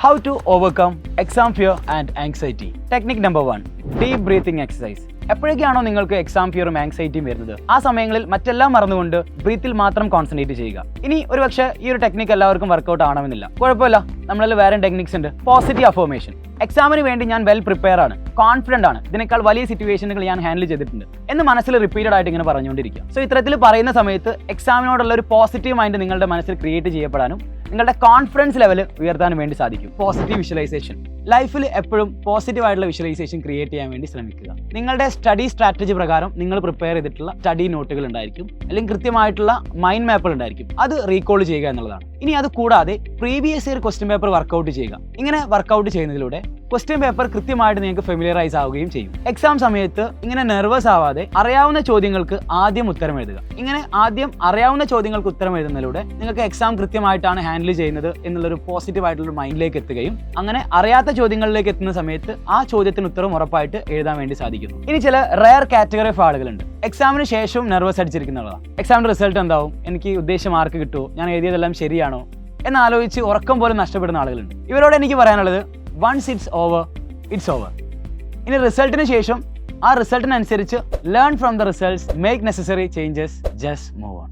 How to overcome exam fear and anxiety. Technique number 1. Deep breathing exercise. എപ്പോഴൊക്കെയാണോ നിങ്ങൾക്ക് exam ഫിയറും ആങ്സൈറ്റിയും വരുന്നത് ആ സമയങ്ങളിൽ മറ്റെല്ലാം മറന്നുകൊണ്ട് ബ്രീത്തിൽ മാത്രം കോൺസെൻട്രേറ്റ് ചെയ്യുക. ഇനി ഒരുപക്ഷെ ഈ ഒരു ടെക്നിക്ക് എല്ലാവർക്കും വർക്കൗട്ട് ആവണമെന്നില്ല. കുഴപ്പമില്ല, നമ്മളിൽ വേറെ ടെക്നിക്സ് ഉണ്ട്. Positive affirmation. എക്സാമിന് വേണ്ടി ഞാൻ വെൽ പ്രിപ്പയർ ആണ്, കോൺഫിഡന്റ് ആണ്, ഇതിനേക്കാൾ വലിയ സിറ്റുവേഷനുകൾ ഞാൻ ഹാൻഡിൽ ചെയ്തിട്ടുണ്ട് എന്ന് മനസ്സിൽ റിപ്പീറ്റഡ് ആയിട്ട് ഇങ്ങനെ പറഞ്ഞുകൊണ്ടിരിക്കുക. സോ ഇത്തരത്തിൽ പറയുന്ന സമയത്ത് എക്സാമിനോടുള്ള ഒരു പോസിറ്റീവ് മൈൻഡ് നിങ്ങളുടെ മനസ്സിൽ ക്രിയേറ്റ് ചെയ്യപ്പെടാനും നിങ്ങളുടെ കോൺഫിഡൻസ് ലെവൽ ഉയർത്താനും വേണ്ടി സാധിക്കും. Positive visualisation. ലൈഫിൽ എപ്പോഴും പോസിറ്റീവ് ആയിട്ടുള്ള വിഷ്വലൈസേഷൻ ക്രിയേറ്റ് ചെയ്യാൻ വേണ്ടി ശ്രമിക്കുക. നിങ്ങളുടെ സ്റ്റഡി സ്ട്രാറ്റജി പ്രകാരം നിങ്ങൾ പ്രിപ്പയർ ചെയ്തിട്ടുള്ള സ്റ്റഡി നോട്ടുകൾ ഉണ്ടായിരിക്കും, അല്ലെങ്കിൽ കൃത്യമായിട്ടുള്ള മൈൻഡ് മാപ്പുകൾ ഉണ്ടായിരിക്കും. അത് റീകോൾ ചെയ്യുക എന്നുള്ളതാണ്. ഇനി അത് കൂടാതെ previous year question paper work out ചെയ്യുക. ഇങ്ങനെ വർക്കൗട്ട് ചെയ്യുന്നതിലൂടെ ക്വസ്റ്റ്യൻ പേപ്പർ കൃത്യമായിട്ട് നിങ്ങൾക്ക് ഫെമിലിയറൈസ് ആവുകയും ചെയ്യും. എക്സാം സമയത്ത് ഇങ്ങനെ നെർവസ് ആവാതെ അറിയാവുന്ന ചോദ്യങ്ങൾക്ക് ആദ്യം ഉത്തരം എഴുതുക. ഇങ്ങനെ ആദ്യം അറിയാവുന്ന ചോദ്യങ്ങൾക്ക് ഉത്തരം എഴുതുന്നതിലൂടെ നിങ്ങൾക്ക് എക്സാം കൃത്യമായിട്ടാണ് ഹാൻഡിൽ ചെയ്യുന്നത് എന്നുള്ളൊരു പോസിറ്റീവ് ആയിട്ടുള്ള മൈൻഡിലേക്ക് എത്തുകയും അങ്ങനെ അറിയാത്ത ചോദ്യങ്ങളിലേക്ക് എത്തുന്ന സമയത്ത് ആ ചോദ്യത്തിന് ഉത്തരം ഉറപ്പായിട്ട് എഴുതാൻ വേണ്ടി സാധിക്കുന്നു. ഇനി ചില റെയർ കാറ്റഗറി ഓഫ് ആളുകളുണ്ട്. എക്സാമിന് ശേഷം നെർവസ് അടിച്ചിരിക്കുന്നതാണ്. എക്സാമിന്റെ റിസൾട്ട് എന്താവും, എനിക്ക് ഉദ്ദേശിച്ച മാർക്ക് കിട്ടുമോ, ഞാൻ എഴുതിയതെല്ലാം ശരിയാണോ എന്നാലോചിച്ച് ഉറക്കം പോലും നഷ്ടപ്പെടുന്ന ആളുകളുണ്ട്. ഇവരോട് എനിക്ക് പറയാനുള്ളത്, once it's over, it's over. ഇനി റിസൾട്ടിന് ശേഷം ആ റിസൾട്ടിനനുസരിച്ച് learn from the results, make necessary changes, just move on.